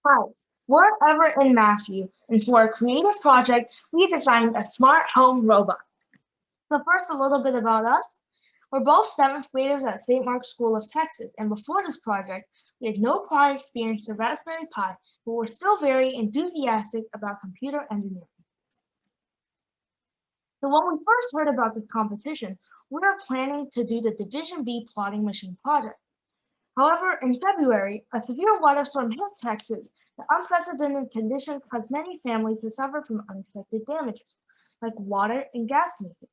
Hi, we're Everett and Matthew, and for our creative project, we designed a smart home robot. So first, a little bit about us. We're both seventh graders at St. Mark's School of Texas, and before this project, we had no prior experience with Raspberry Pi, but we're still very enthusiastic about computer engineering. So when we first heard about this competition, we were planning to do the Division B plotting machine project. However, in February, a severe water storm hit Texas. The unprecedented conditions caused many families to suffer from unexpected damages, like water and gas leakage.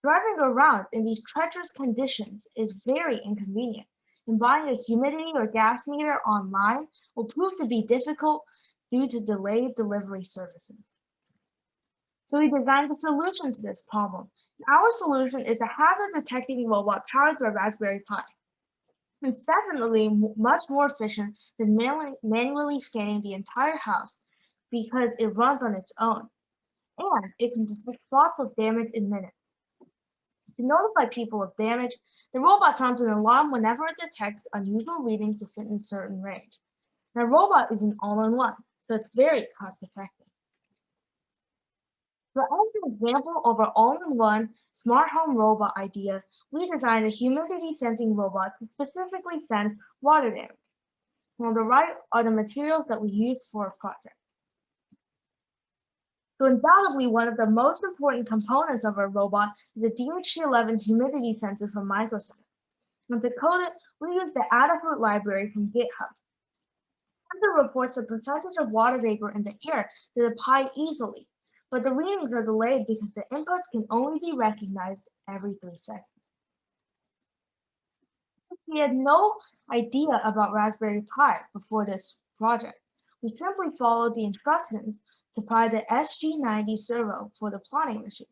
Driving around in these treacherous conditions is very inconvenient, and buying a humidity or gas meter online will prove to be difficult due to delayed delivery services. So we designed a solution to this problem. Our solution is a hazard detecting robot powered by Raspberry Pi. It's definitely much more efficient than manually scanning the entire house because it runs on its own, and it can detect lots of damage in minutes. To notify people of damage, the robot sounds an alarm whenever it detects unusual readings within a certain range. The robot is an all-in-one, so it's very cost-effective. So as an example of our all-in-one smart home robot idea, we designed a humidity sensing robot to specifically sense water damage. On the right are the materials that we used for our project. So undoubtedly, one of the most important components of our robot is the DHT11 humidity sensor from Microsoft. And to code it, we use the Adafruit library from GitHub. The sensor reports the percentage of water vapor in the air to the Pi easily, but the readings are delayed because the inputs can only be recognized every 3 seconds. Since we had no idea about Raspberry Pi before this project, we simply followed the instructions to buy the SG90 servo for the plotting machine.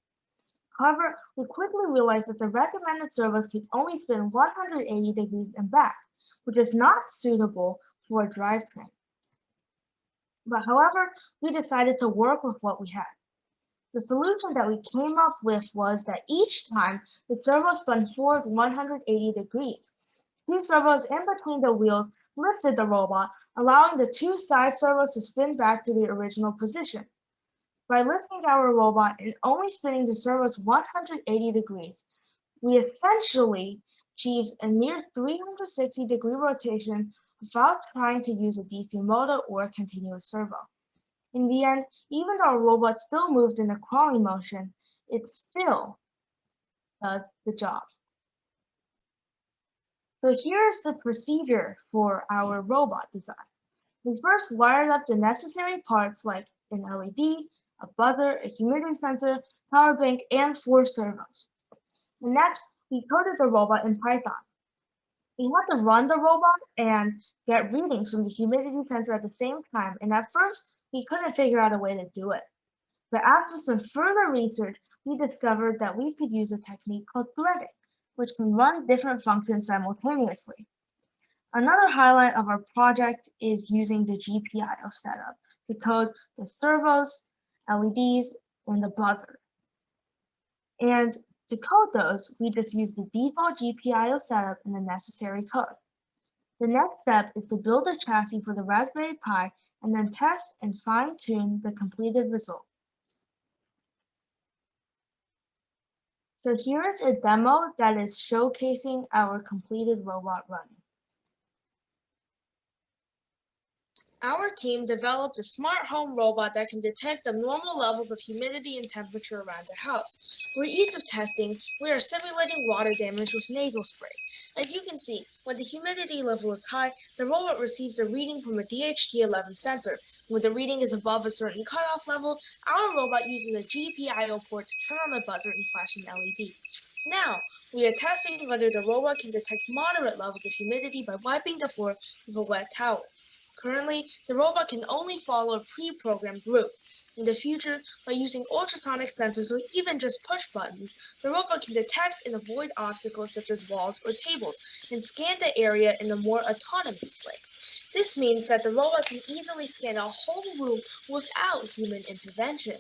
However, we quickly realized that the recommended servos can only spin 180 degrees and back, which is not suitable for a drivetrain. But however, we decided to work with what we had. The solution that we came up with was that each time the servo spun forward 180 degrees, two servos in between the wheels lifted the robot, allowing the two side servos to spin back to the original position. By lifting our robot and only spinning the servos 180 degrees, we essentially achieved a near 360-degree rotation without trying to use a DC motor or a continuous servo. In the end, even though our robot still moved in a crawling motion, it still does the job. So here's the procedure for our robot design. We first wired up the necessary parts like an LED, a buzzer, a humidity sensor, power bank, and 4 servos. And next, we coded the robot in Python. We had to run the robot and get readings from the humidity sensor at the same time, and at first, we couldn't figure out a way to do it. But after some further research, we discovered that we could use a technique called threading, which can run different functions simultaneously. Another highlight of our project is using the GPIO setup to code the servos, LEDs, and the buzzer. And to code those, we just use the default GPIO setup and the necessary code. The next step is to build a chassis for the Raspberry Pi and then test and fine-tune the completed result. So here's a demo that is showcasing our completed robot running. Our team developed a smart home robot that can detect abnormal levels of humidity and temperature around the house. For ease of testing, we are simulating water damage with nasal spray. As you can see, when the humidity level is high, the robot receives a reading from a DHT11 sensor. When the reading is above a certain cutoff level, our robot uses a GPIO port to turn on the buzzer and flash an LED. Now, we are testing whether the robot can detect moderate levels of humidity by wiping the floor with a wet towel. Currently, the robot can only follow a pre-programmed route. In the future, by using ultrasonic sensors or even just push buttons, the robot can detect and avoid obstacles such as walls or tables and scan the area in a more autonomous way. This means that the robot can easily scan a whole room without human intervention.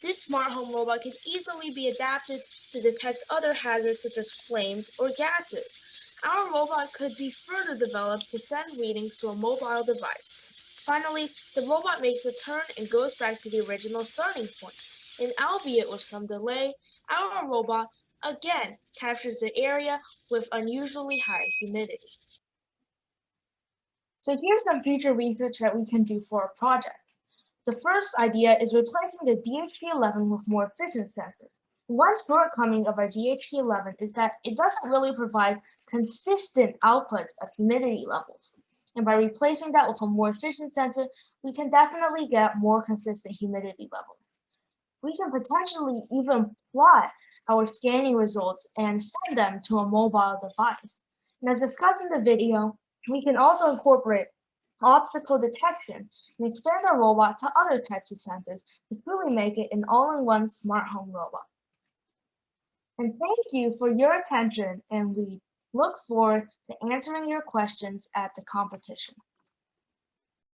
This smart home robot can easily be adapted to detect other hazards such as flames or gases. Our robot could be further developed to send readings to a mobile device. Finally, the robot makes the turn and goes back to the original starting point. And albeit with some delay, our robot again captures the area with unusually high humidity. So here's some future research that we can do for a project. The first idea is replacing the DHT11 with more efficient sensors. One shortcoming of our DHT11 is that it doesn't really provide consistent outputs of humidity levels. And by replacing that with a more efficient sensor, we can definitely get more consistent humidity levels. We can potentially even plot our scanning results and send them to a mobile device. And as discussed in the video, we can also incorporate obstacle detection and expand our robot to other types of sensors to truly make it an all-in-one smart home robot. And thank you for your attention, and we look forward to answering your questions at the competition.